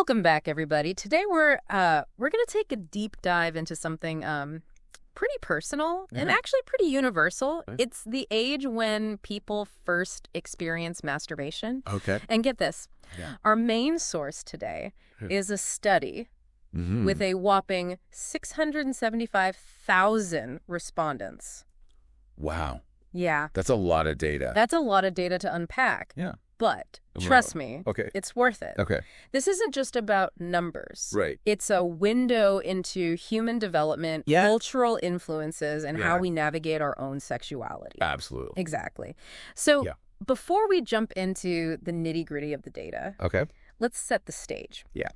Welcome back, everybody. Today we're going to take a deep dive into something pretty personal and actually pretty universal. Okay. It's the age when people first experience masturbation. Okay. And get this, Yeah. our main source today is a study with a whopping 675,000 respondents. Wow. Yeah, That's a lot of data. that's a lot of data to unpack. Yeah. But trust me, Okay. it's worth it. Okay. This isn't just about numbers. Right. It's a window into human development, Yeah. cultural influences, and how Yeah. we navigate our own sexuality. Absolutely. Exactly. So Yeah. before we jump into the nitty-gritty of the data, Okay. let's set the stage. Yeah.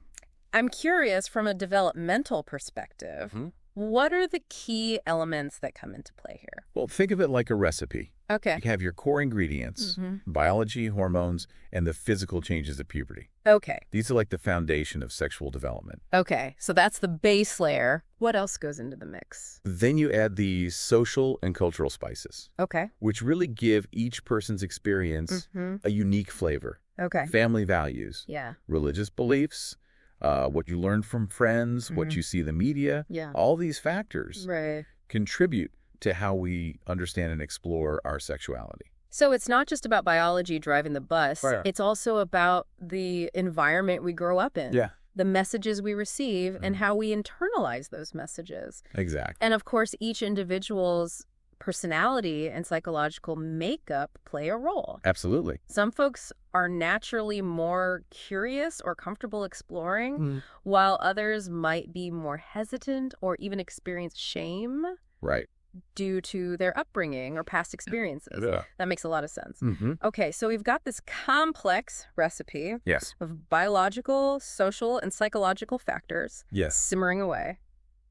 I'm curious, from a developmental perspective, what are the key elements that come into play here? Well, think of it like a recipe. Okay. You have your core ingredients, biology, hormones, and the physical changes of puberty. Okay. These are like the foundation of sexual development. Okay. So that's the base layer. What else goes into the mix? Then you add the social and cultural spices, Okay. which really give each person's experience a unique flavor. Okay. Family values, Yeah. religious beliefs, what you learn from friends, what you see in the media. Yeah. All these factors Right. contribute to how we understand and explore our sexuality. So it's not just about biology driving the bus. Right. It's also about the environment we grow up in. Yeah. The messages we receive and how we internalize those messages. Exactly. And of course, each individual's personality and psychological makeup play a role. Absolutely. Some folks are naturally more curious or comfortable exploring, while others might be more hesitant or even experience shame Right. due to their upbringing or past experiences. Yeah. That makes a lot of sense. Mm-hmm. Okay, so we've got this complex recipe Yes. of biological, social, and psychological factors Yes. simmering away.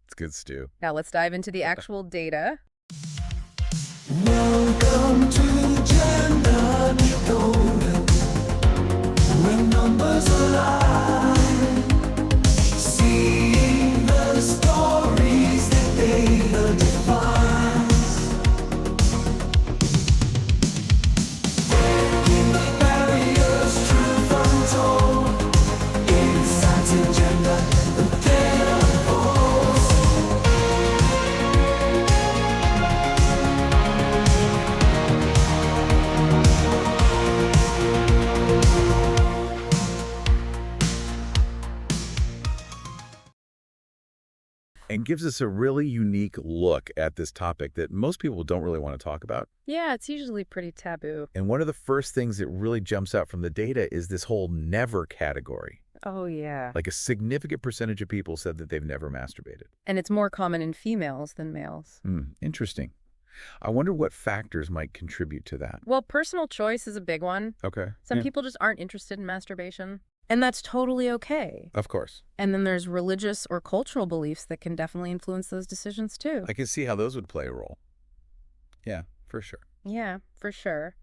It's good stew. Now let's dive into the actual data. Welcome to Gender Decoded, where numbers align, seeing the stories that data defines, breaking the barriers, truth untold, insights in gender, the data force. And gives us a really unique look at this topic that most people don't really want to talk about. Yeah, it's usually pretty taboo. And one of the first things that really jumps out from the data is this whole never category. Oh, yeah. Like a significant percentage of people said that they've never masturbated. And it's more common in females than males. Interesting. I wonder what factors might contribute to that. Well, personal choice is a big one. Okay. Some people just aren't interested in masturbation, and that's totally okay. Of course. And then there's religious or cultural beliefs that can definitely influence those decisions too. I can see how those would play a role. Yeah, for sure. Yeah, for sure.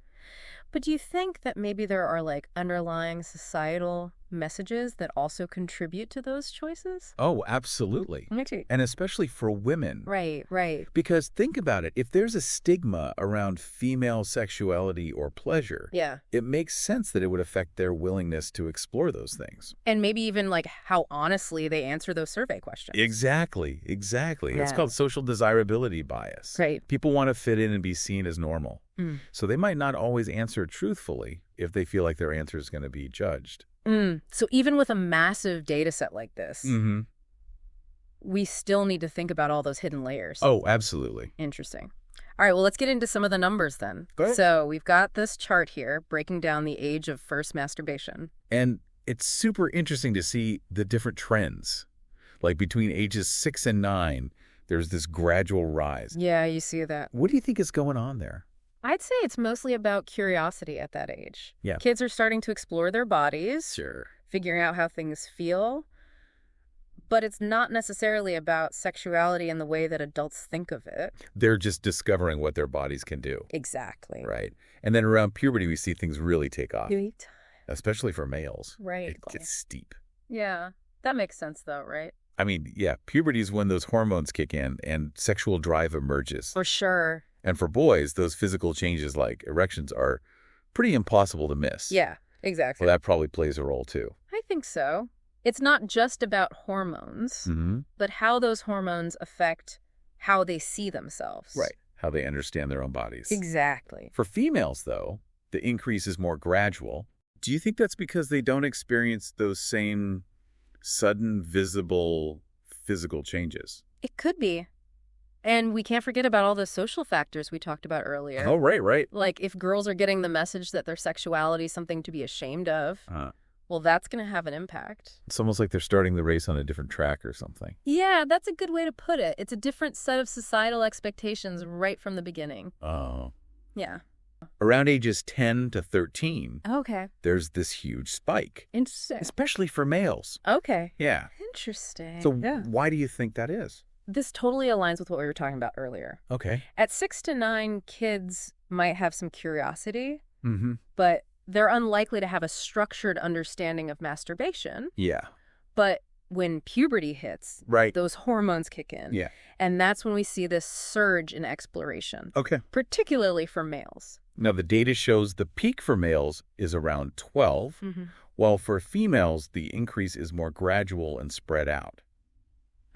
But do you think that maybe there are like underlying societal messages that also contribute to those choices? Oh, absolutely. Me too. And especially for women. Right, right. Because think about it. If there's a stigma around female sexuality or pleasure, Yeah. it makes sense that it would affect their willingness to explore those things. And maybe even like how honestly they answer those survey questions. Exactly. Exactly. It's Yeah. called social desirability bias. Right. People want to fit in and be seen as normal. So they might not always answer truthfully if they feel like their answer is going to be judged. So even with a massive data set like this, we still need to think about all those hidden layers. Oh, absolutely. Interesting. All right, well, let's get into some of the numbers then. Go ahead. So we've got this chart here breaking down the age of first masturbation. And it's super interesting to see the different trends. Like between ages 6 and 9, there's this gradual rise. Yeah, you see that. What do you think is going on there? I'd say it's mostly about curiosity at that age. Yeah. Kids are starting to explore their bodies, Sure. figuring out how things feel. But it's not necessarily about sexuality in the way that adults think of it. They're just discovering what their bodies can do. Exactly. Right. And then around puberty, we see things really take off, Right. especially for males. Right. It gets steep. Yeah. That makes sense, though, right? I mean, yeah, puberty is when those hormones kick in and sexual drive emerges. For sure. And for boys, those physical changes like erections are pretty impossible to miss. Yeah, exactly. Well, that probably plays a role too. I think so. It's not just about hormones, but how those hormones affect how they see themselves. Right. How they understand their own bodies. Exactly. For females, though, the increase is more gradual. Do you think that's because they don't experience those same sudden, visible physical changes? It could be. And we can't forget about all the social factors we talked about earlier. Oh, right. Like if girls are getting the message that their sexuality is something to be ashamed of, well, that's going to have an impact. It's almost like they're starting the race on a different track or something. Yeah, that's a good way to put it. It's a different set of societal expectations right from the beginning. Oh. Yeah. Around ages 10 to 13, Okay. there's this huge spike, Interesting. especially for males. Okay. Yeah. Interesting. So yeah. why do you think that is? This totally aligns with what we were talking about earlier. Okay. At 6 to 9, kids might have some curiosity, Mm-hmm. but they're unlikely to have a structured understanding of masturbation. Yeah. But when puberty hits, Right. those hormones kick in. Yeah. And that's when we see this surge in exploration, Okay. particularly for males. Now, the data shows the peak for males is around 12, while for females, the increase is more gradual and spread out.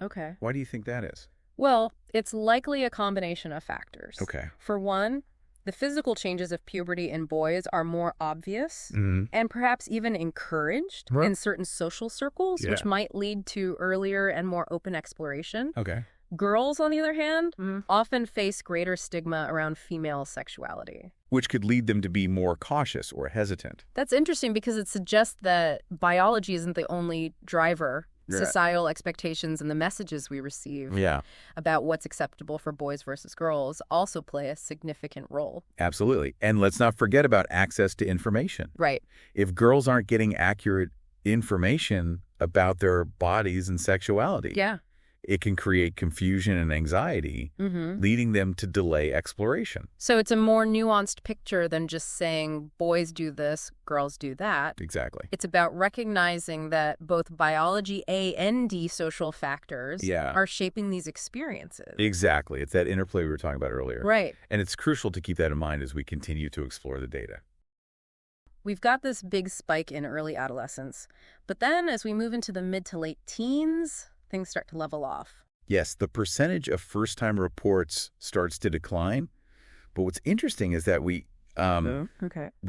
Okay. Why do you think that is? Well, it's likely a combination of factors. Okay. For one, the physical changes of puberty in boys are more obvious Mm-hmm. and perhaps even encouraged Right. in certain social circles, Yeah. which might lead to earlier and more open exploration. Okay. Girls, on the other hand, often face greater stigma around female sexuality. Which could lead them to be more cautious or hesitant. That's interesting because it suggests that biology isn't the only driver. Yeah. Societal expectations and the messages we receive Yeah, about what's acceptable for boys versus girls also play a significant role. absolutely. And let's not forget about access to information. Right. If girls aren't getting accurate information about their bodies and sexuality, Yeah. it can create confusion and anxiety, leading them to delay exploration. So it's a more nuanced picture than just saying boys do this, girls do that. Exactly. It's about recognizing that both biology A and D social factors Yeah. are shaping these experiences. Exactly. It's that interplay we were talking about earlier. Right. And it's crucial to keep that in mind as we continue to explore the data. We've got this big spike in early adolescence, but then as we move into the mid to late teens, things start to level off. Yes, the percentage of first-time reports starts to decline. But what's interesting is that we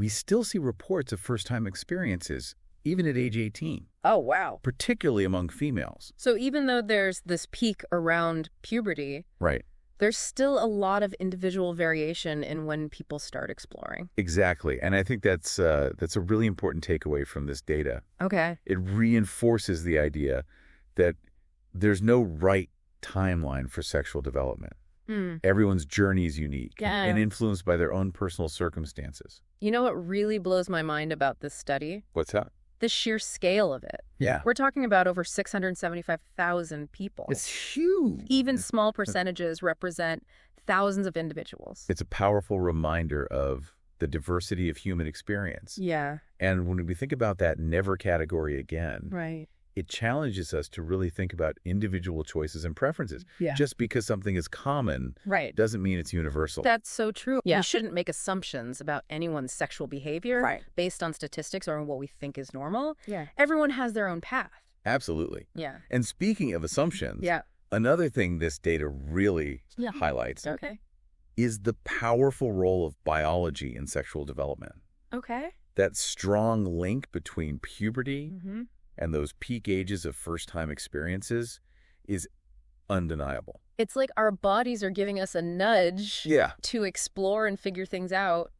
still see reports of first-time experiences, even at age 18, Oh, wow. particularly among females. So even though there's this peak around puberty, Right. there's still a lot of individual variation in when people start exploring. Exactly. And I think that's a really important takeaway from this data. Okay. It reinforces the idea that there's no right timeline for sexual development. Everyone's journey is unique and influenced by their own personal circumstances. You know what really blows my mind about this study? What's that? The sheer scale of it. Yeah. We're talking about over 675,000 people. It's huge. Even small percentages represent thousands of individuals. It's a powerful reminder of the diversity of human experience. Yeah. And when we think about that never category again, Right. it challenges us to really think about individual choices and preferences. Yeah. Just because something is common Right. doesn't mean it's universal. That's so true. Yeah. We shouldn't make assumptions about anyone's sexual behavior Right. based on statistics or what we think is normal. Yeah. Everyone has their own path. Absolutely. Yeah. And speaking of assumptions, Yeah. another thing this data really Yeah. highlights Okay. is the powerful role of biology in sexual development. Okay. That strong link between puberty Mm-hmm. and those peak ages of first-time experiences is undeniable. It's like our bodies are giving us a nudge Yeah. to explore and figure things out.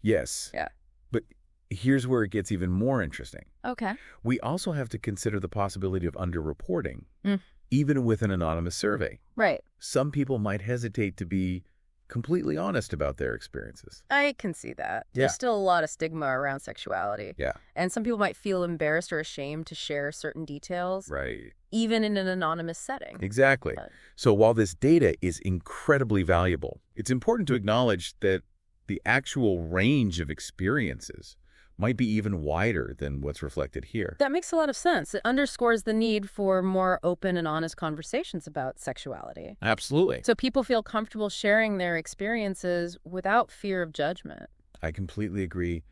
Yes. Yeah. But here's where it gets even more interesting. Okay. We also have to consider the possibility of underreporting, Mm. even with an anonymous survey. Right. Some people might hesitate to be completely honest about their experiences. I can see that. Yeah. There's still a lot of stigma around sexuality. Yeah. And some people might feel embarrassed or ashamed to share certain details, Right. even in an anonymous setting. Exactly. But- So while this data is incredibly valuable, it's important to acknowledge that the actual range of experiences might be even wider than what's reflected here. That makes a lot of sense. It underscores the need for more open and honest conversations about sexuality. Absolutely. So people feel comfortable sharing their experiences without fear of judgment. I completely agree.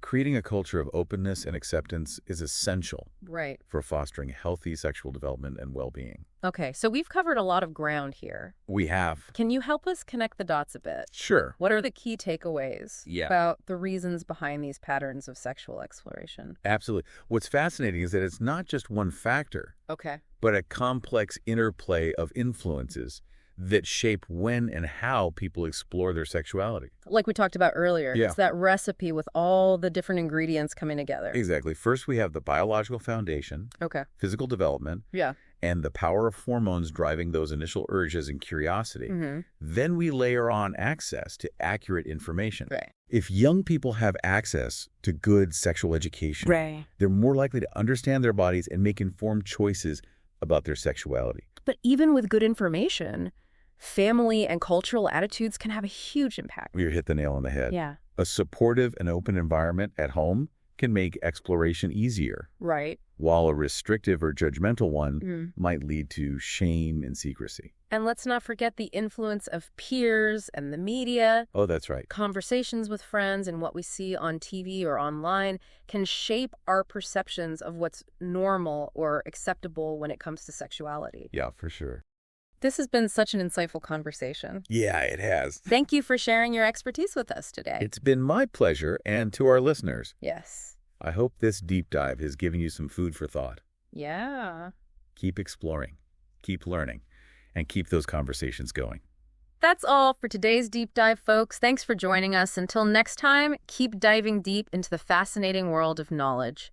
creating a culture of openness and acceptance is essential Right. for fostering healthy sexual development and well-being. Okay, so we've covered a lot of ground here. We have. Can you help us connect the dots a bit? Sure. What are the key takeaways Yeah. about the reasons behind these patterns of sexual exploration? Absolutely. What's fascinating is that it's not just one factor, Okay. but a complex interplay of influences that shape when and how people explore their sexuality. Like we talked about earlier, Yeah. it's that recipe with all the different ingredients coming together. Exactly. First, we have the biological foundation, Okay. physical development, Yeah. and the power of hormones driving those initial urges and curiosity. Mm-hmm. Then we layer on access to accurate information. Right. If young people have access to good sexual education, Right. they're more likely to understand their bodies and make informed choices about their sexuality. But even with good information, family and cultural attitudes can have a huge impact. You hit the nail on the head. Yeah. A supportive and open environment at home can make exploration easier, Right. while a restrictive or judgmental one Mm. might lead to shame and secrecy. And let's not forget the influence of peers and the media. Oh, that's right. Conversations with friends and what we see on TV or online can shape our perceptions of what's normal or acceptable when it comes to sexuality. Yeah, for sure. This has been such an insightful conversation. Yeah, it has. Thank you for sharing your expertise with us today. It's been my pleasure, and to our listeners, Yes. I hope this deep dive has given you some food for thought. Yeah. Keep exploring, keep learning, and keep those conversations going. That's all for today's deep dive, folks. Thanks for joining us. Until next time, keep diving deep into the fascinating world of knowledge.